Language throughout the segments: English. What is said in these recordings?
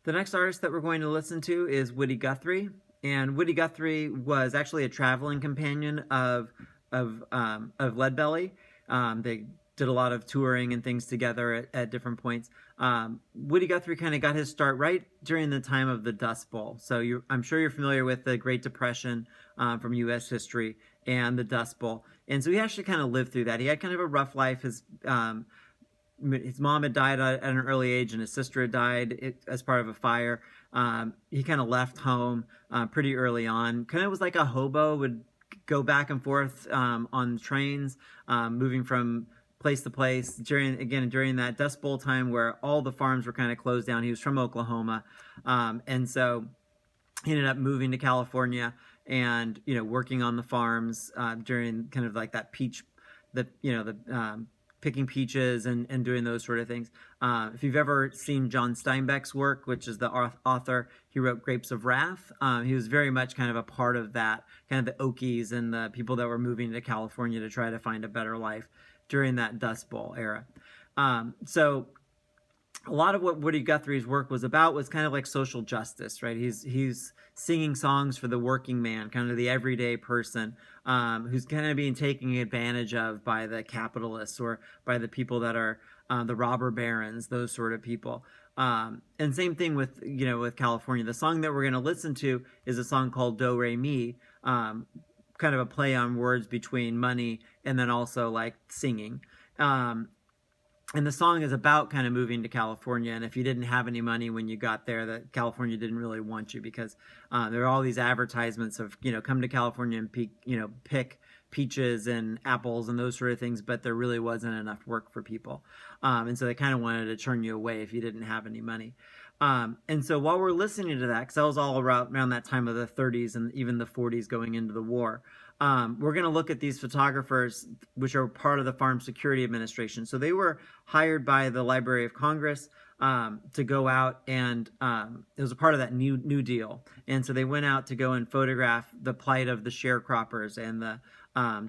The next artist that we're going to listen to is Woody Guthrie, and Woody Guthrie was actually a traveling companion of Leadbelly. They did a lot of touring and things together at different points. Woody Guthrie kind of got his start right during the time of the Dust Bowl. So I'm sure you're familiar with the Great Depression from U.S. history and the Dust Bowl. And so he actually kind of lived through that. He had kind of a rough life. His mom had died at an early age, and his sister had died as part of a fire. He kind of left home pretty early on. Kind of was like a hobo, would go back and forth on trains, moving from place to place during that Dust Bowl time where all the farms were kind of closed down. He was from Oklahoma, and so he ended up moving to California and working on the farms during kind of like that picking peaches and doing those sort of things. If you've ever seen John Steinbeck's work, which is the author, he wrote Grapes of Wrath. He was very much kind of a part of that, kind of the Okies and the people that were moving to California to try to find a better life during that Dust Bowl era. So a lot of what Woody Guthrie's work was about was kind of like social justice, right? He's singing songs for the working man, kind of the everyday person, who's kind of being taken advantage of by the capitalists or by the people that are the robber barons, those sort of people. And same thing with California. The song that we're going to listen to is a song called Do Re Mi, kind of a play on words between money and then also like singing. And the song is about kind of moving to California, and if you didn't have any money when you got there, that California didn't really want you because there are all these advertisements of come to California and pick peaches and apples and those sort of things, but there really wasn't enough work for people, and so they kind of wanted to turn you away if you didn't have any money. And so while we're listening to that, because that was all around that time of the 30s and even the 40s going into the war, we're going to look at these photographers, which are part of the Farm Security Administration. So they were hired by the Library of Congress to go out, and it was a part of that New Deal. And so they went out to go and photograph the plight of the sharecroppers and the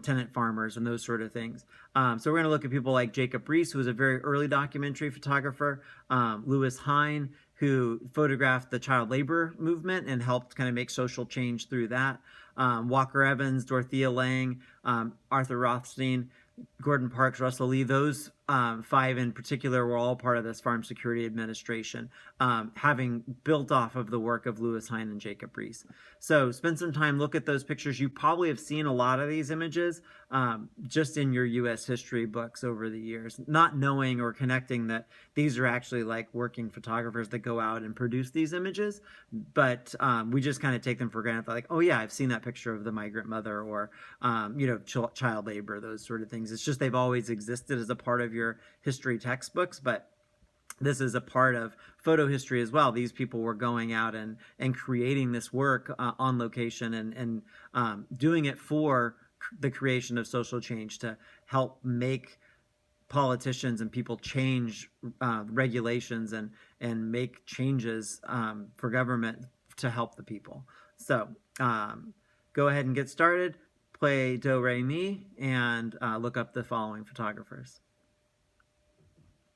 tenant farmers and those sort of things. So we're going to look at people like Jacob Riis, who was a very early documentary photographer, Lewis Hine, who photographed the child labor movement and helped kind of make social change through that. Walker Evans, Dorothea Lange, Arthur Rothstein, Gordon Parks, Russell Lee, those five in particular were all part of this Farm Security Administration, having built off of the work of Lewis Hine and Jacob Riis. So spend some time, look at those pictures. You probably have seen a lot of these images just in your U.S. history books over the years, not knowing or connecting that these are actually like working photographers that go out and produce these images. But we just kind of take them for granted, like, oh yeah, I've seen that picture of the migrant mother or child labor, those sort of things. It's just they've always existed as a part of your history textbooks, but this is a part of photo history as well. These people were going out and creating this work on location and doing it for the creation of social change to help make politicians and people change regulations and make changes for government to help the people. So go ahead and get started. Play Do Re Mi and look up the following photographers.